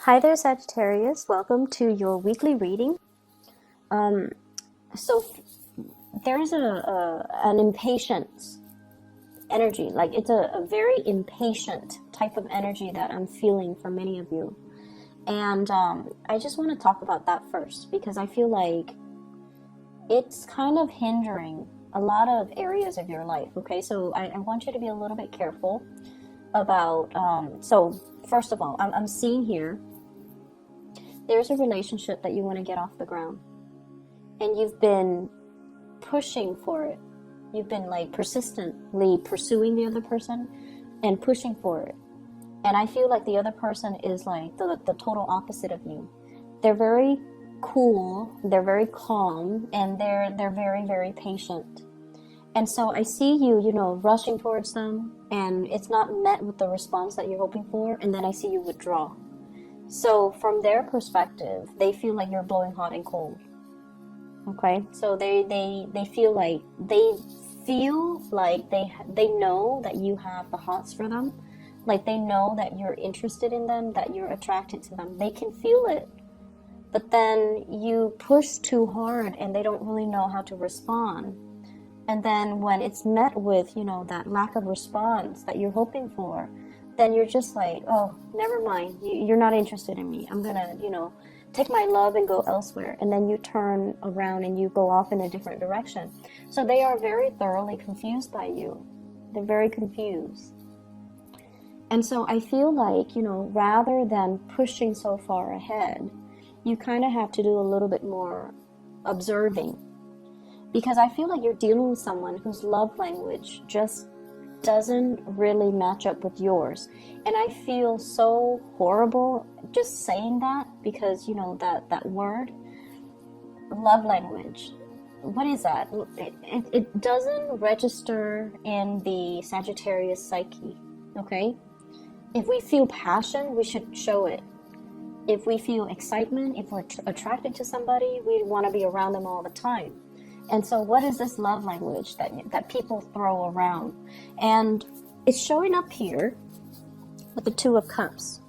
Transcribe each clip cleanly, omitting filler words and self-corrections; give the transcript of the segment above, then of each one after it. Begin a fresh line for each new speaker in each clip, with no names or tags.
Hi there, Sagittarius. Welcome to your weekly reading. Um, so there's an impatience energy, like it's a very impatient type of energy that I'm feeling from many of you. And I just want to talk about that first because I feel like it's kind of hindering a lot of areas of your life, okay? So I want you to be a little bit careful about, so first of all, I'm seeing here there's a relationship that you want to get off the ground and you've been pushing for it. You've been like persistently pursuing the other person and pushing for it. And I feel like the other person is like the total opposite of you. They're very cool, they're very calm, and they're very, very patient. And so I see you, rushing towards them, and it's not met with the response that you're hoping for, and then I see you withdraw. So from their perspective, they feel like you're blowing hot and cold. Okay? So they feel like they know that you have the hots for them. Like they know that you're interested in them, that you're attracted to them. They can feel it. But then you push too hard and they don't really know how to respond. And then when it's met with, that lack of response that you're hoping for, then you're just like, oh, never mind. You're not interested in me. I'm going to, take my love and go elsewhere. And then you turn around and you go off in a different direction. So they are very thoroughly confused by you. They're very confused. And so I feel like, rather than pushing so far ahead, you kind of have to do a little bit more observing. Because I feel like you're dealing with someone whose love language just doesn't really match up with yours. And I feel so horrible just saying that because, that word, love language, what is that? It doesn't register in the Sagittarius psyche, okay? If we feel passion, we should show it. If we feel excitement, if we're attracted to somebody, we want to be around them all the time. And so what is this love language that people throw around? And it's showing up here with the Two of Cups.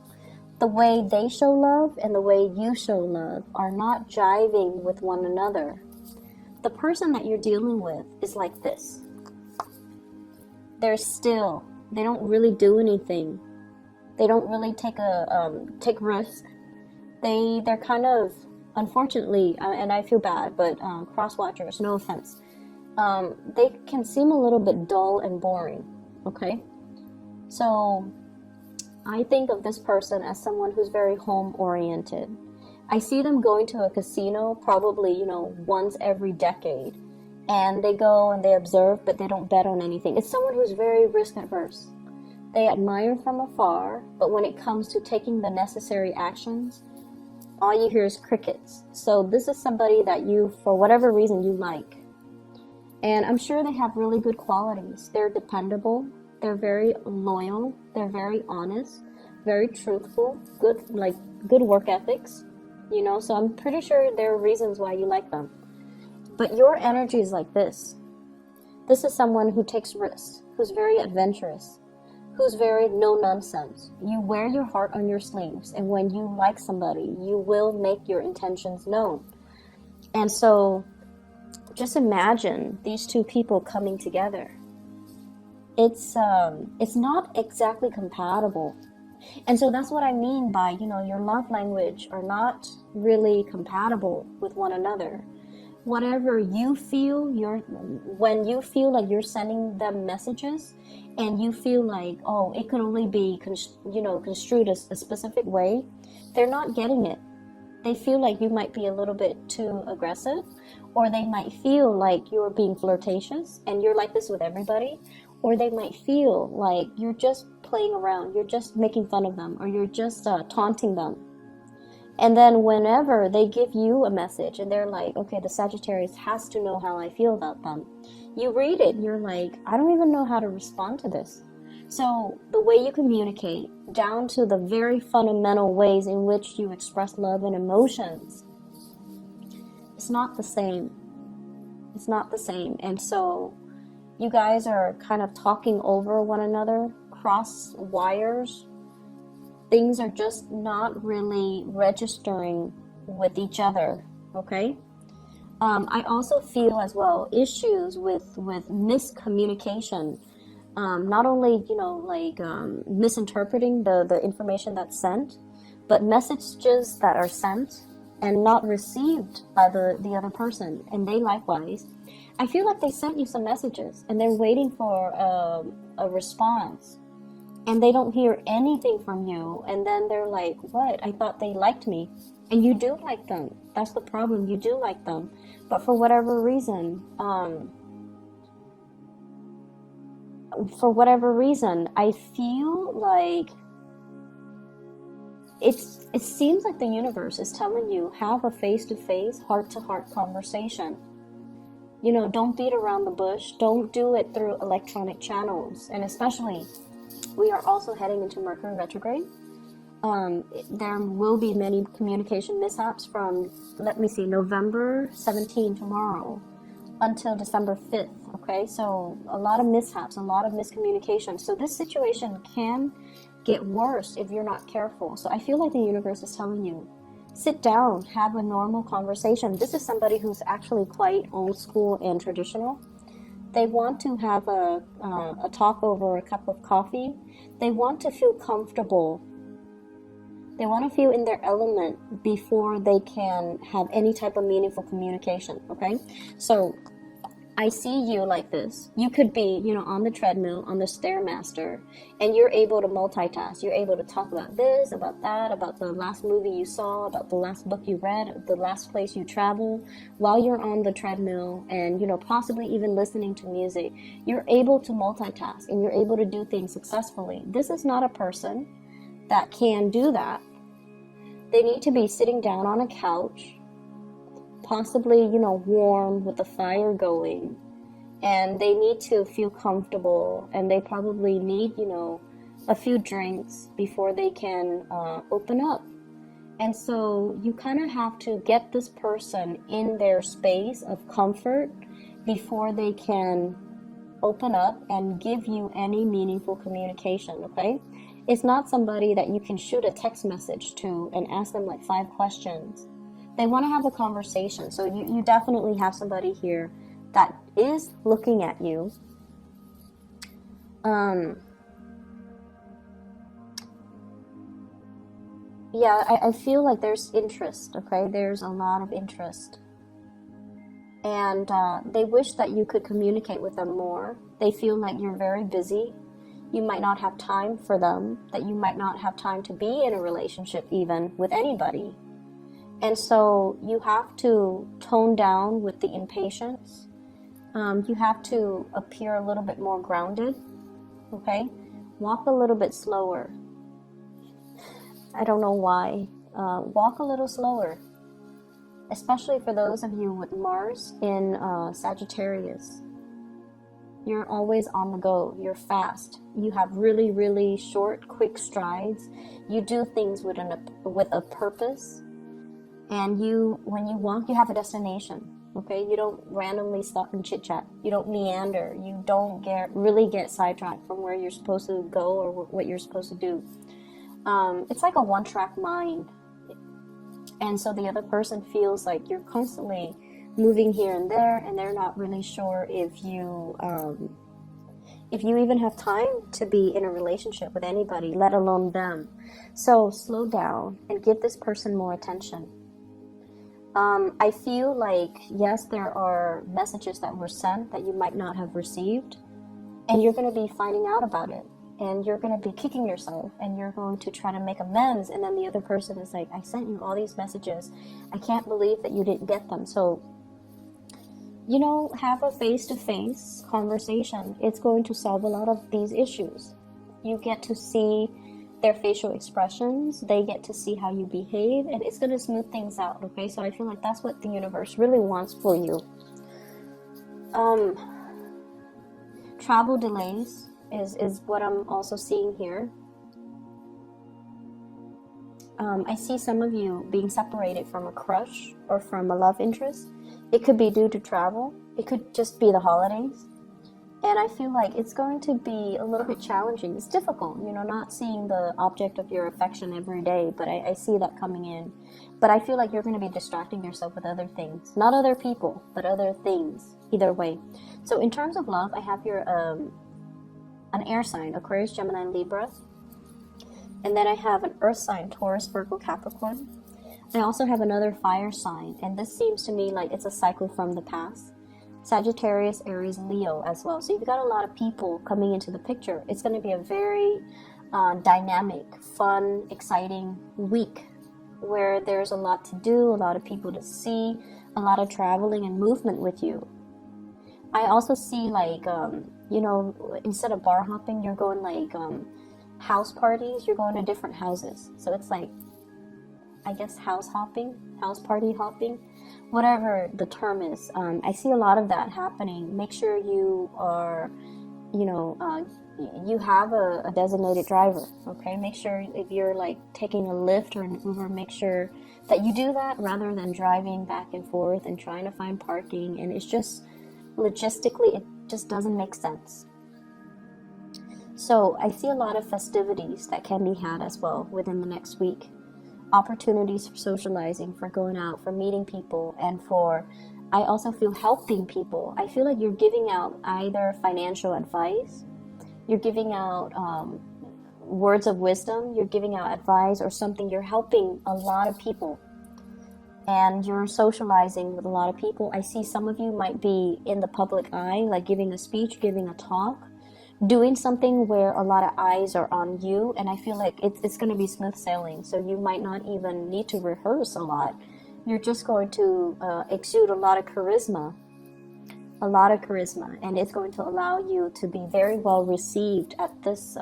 The way they show love and the way you show love are not jiving with one another. The person that you're dealing with is like this. They're still. They don't really do anything. They don't really take risks. They're kind of, unfortunately, and I feel bad, but cross-watchers, no offense, they can seem a little bit dull and boring, okay? So I think of this person as someone who's very home-oriented. I see them going to a casino probably, once every decade, and they go and they observe, but they don't bet on anything. It's someone who's very risk-averse. They admire from afar, but when it comes to taking the necessary actions, all you hear is crickets. So this is somebody that you, for whatever reason, you like. And I'm sure they have really good qualities. They're dependable. They're very loyal. They're very honest, very truthful, good work ethics, so I'm pretty sure there are reasons why you like them. But your energy is like this. This is someone who takes risks, who's very adventurous, who's very no-nonsense. You wear your heart on your sleeves, and when you like somebody, you will make your intentions known. And so, just imagine these two people coming together. It's not exactly compatible. And so that's what I mean by, your love language are not really compatible with one another. Whatever you feel, when you feel like you're sending them messages and you feel like, oh, it could only be, construed a specific way, they're not getting it. They feel like you might be a little bit too aggressive, or they might feel like you're being flirtatious and you're like this with everybody, or they might feel like you're just playing around, you're just making fun of them, or you're just taunting them. And then whenever they give you a message and they're like, okay, the Sagittarius has to know how I feel about them, you read it, you're like, I don't even know how to respond to this. So the way you communicate, down to the very fundamental ways in which you express love and emotions, it's not the same. It's not the same. And so you guys are kind of talking over one another, cross wires, things are just not really registering with each other, okay? I also feel as well issues with miscommunication. Not only, misinterpreting the information that's sent, but messages that are sent and not received by the other person, and they likewise. I feel like they sent you some messages and they're waiting for a response, and they don't hear anything from you, and then they're like, what? I thought they liked me. And you do like them. That's the problem. You do like them. But for whatever reason, I feel like it seems like the universe is telling you, have a face-to-face, heart-to-heart conversation. You know, don't beat around the bush. Don't do it through electronic channels. And especially, we are also heading into Mercury retrograde. There will be many communication mishaps from, November 17, tomorrow, until December 5th, okay? So a lot of mishaps, a lot of miscommunication. So this situation can get worse if you're not careful. So I feel like the universe is telling you, sit down, have a normal conversation. This is somebody who's actually quite old school and traditional. They want to have a talk over a cup of coffee. They want to feel comfortable. They want to feel in their element before they can have any type of meaningful communication, okay? So I see you like this. You could be, on the treadmill, on the Stairmaster, and you're able to multitask. You're able to talk about this, about that, about the last movie you saw, about the last book you read, the last place you traveled, while you're on the treadmill and, possibly even listening to music. You're able to multitask and you're able to do things successfully. This is not a person that can do that. They need to be sitting down on a couch, possibly, warm with the fire going, and they need to feel comfortable, and they probably need, a few drinks before they can open up. And so you kind of have to get this person in their space of comfort before they can open up and give you any meaningful communication, okay? It's not somebody that you can shoot a text message to and ask them like 5 questions. They want to have a conversation. So you definitely have somebody here that is looking at you. I feel like there's interest, okay? There's a lot of interest. And they wish that you could communicate with them more. They feel like you're very busy. You might not have time for them, that you might not have time to be in a relationship even with anybody. And so you have to tone down with the impatience. You have to appear a little bit more grounded, okay? Walk a little bit slower. I don't know why. Walk a little slower, especially for those of you with Mars in Sagittarius. You're always on the go. You're fast. You have really, really short, quick strides. You do things with a purpose. And when you walk, you have a destination. Okay? You don't randomly stop and chit-chat. You don't meander. You don't really get sidetracked from where you're supposed to go or what you're supposed to do. It's like a one-track mind. And so the other person feels like you're constantly moving here and there, and they're not really sure if you even have time to be in a relationship with anybody, let alone them. So slow down and give this person more attention. I feel like, yes, there are messages that were sent that you might not have received, and you're going to be finding out about it, and you're going to be kicking yourself, and you're going to try to make amends, and then the other person is like, I sent you all these messages. I can't believe that you didn't get them. So have a face-to-face conversation. It's going to solve a lot of these issues. You get to see their facial expressions. They get to see how you behave, and it's going to smooth things out, okay? So I feel like that's what the universe really wants for you. Travel delays is what I'm also seeing here. I see some of you being separated from a crush or from a love interest. It could be due to travel. It could just be the holidays. And I feel like it's going to be a little bit challenging. It's difficult, you know, not seeing the object of your affection every day, but I see that coming in. But I feel like you're going to be distracting yourself with other things. Not other people, but other things, either way. So in terms of love, I have your an air sign, Aquarius, Gemini, and Libra. And then I have an earth sign, Taurus, Virgo, Capricorn. I also have another fire sign, and this seems to me like it's a cycle from the past. Sagittarius, Aries, Leo as well. So you've got a lot of people coming into the picture. It's going to be a very dynamic, fun, exciting week where there's a lot to do, a lot of people to see, a lot of traveling and movement with you. I also see like, you know, instead of bar hopping, you're going like house parties, you're going to different houses. So it's like, I guess, house hopping, house party hopping, whatever the term is. I see a lot of that happening. Make sure you are, you know, you have a designated driver, okay? Make sure if you're like taking a Lyft or an Uber, make sure that you do that rather than driving back and forth and trying to find parking. And it's just, logistically, it just doesn't make sense. So I see a lot of festivities that can be had as well within the next week. Opportunities for socializing, for going out, for meeting people, and for, I also feel, helping people. I feel like you're giving out either financial advice, you're giving out words of wisdom, you're giving out advice or something. You're helping a lot of people, and you're socializing with a lot of people. I see some of you might be in the public eye, like giving a speech, giving a talk, doing something where a lot of eyes are on you, and I feel like it's going to be smooth sailing. So you might not even need to rehearse a lot. You're just going to exude a lot of charisma, and it's going to allow you to be very well received at this.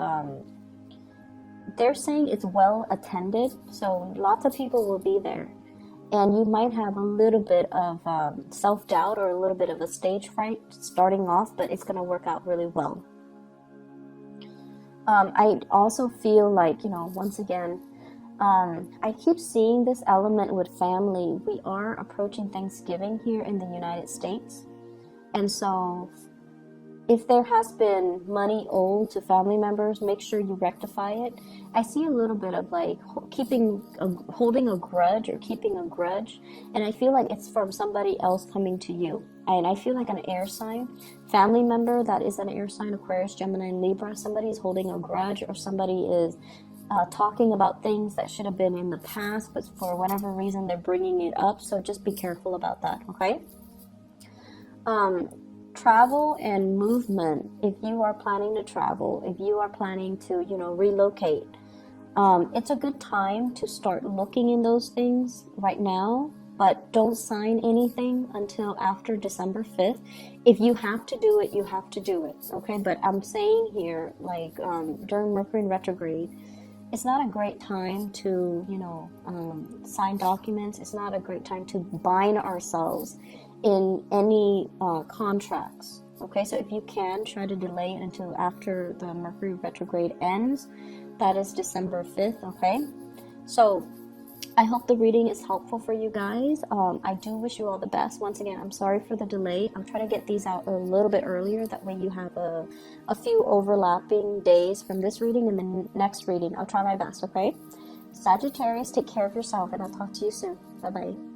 They're saying it's well attended, so lots of people will be there, and you might have a little bit of self-doubt or a little bit of a stage fright starting off, but it's going to work out really well. I also feel like, you know, once again, I keep seeing this element with family. We are approaching Thanksgiving here in the United States. And so if there has been money owed to family members, make sure you rectify it. I see a little bit of like holding a grudge or keeping a grudge. And I feel like it's from somebody else coming to you. And I feel like an air sign, family member that is an air sign, Aquarius, Gemini, and Libra, somebody is holding a grudge, or somebody is talking about things that should have been in the past, but for whatever reason they're bringing it up. So just be careful about that, okay? Travel and movement. If you are planning to travel, if you are planning to, you know, relocate, it's a good time to start looking in those things right now. But don't sign anything until after December 5th. If you have to do it, you have to do it, okay? But I'm saying here, like, during Mercury in retrograde, it's not a great time to, you know, sign documents. It's not a great time to bind ourselves in any contracts, okay? So if you can, try to delay it until after the Mercury retrograde ends. That is December 5th, okay? So I hope the reading is helpful for you guys. I do wish you all the best. Once again, I'm sorry for the delay. I'm trying to get these out a little bit earlier. That way you have a few overlapping days from this reading and the next reading. I'll try my best, okay? Sagittarius, take care of yourself, and I'll talk to you soon. Bye-bye.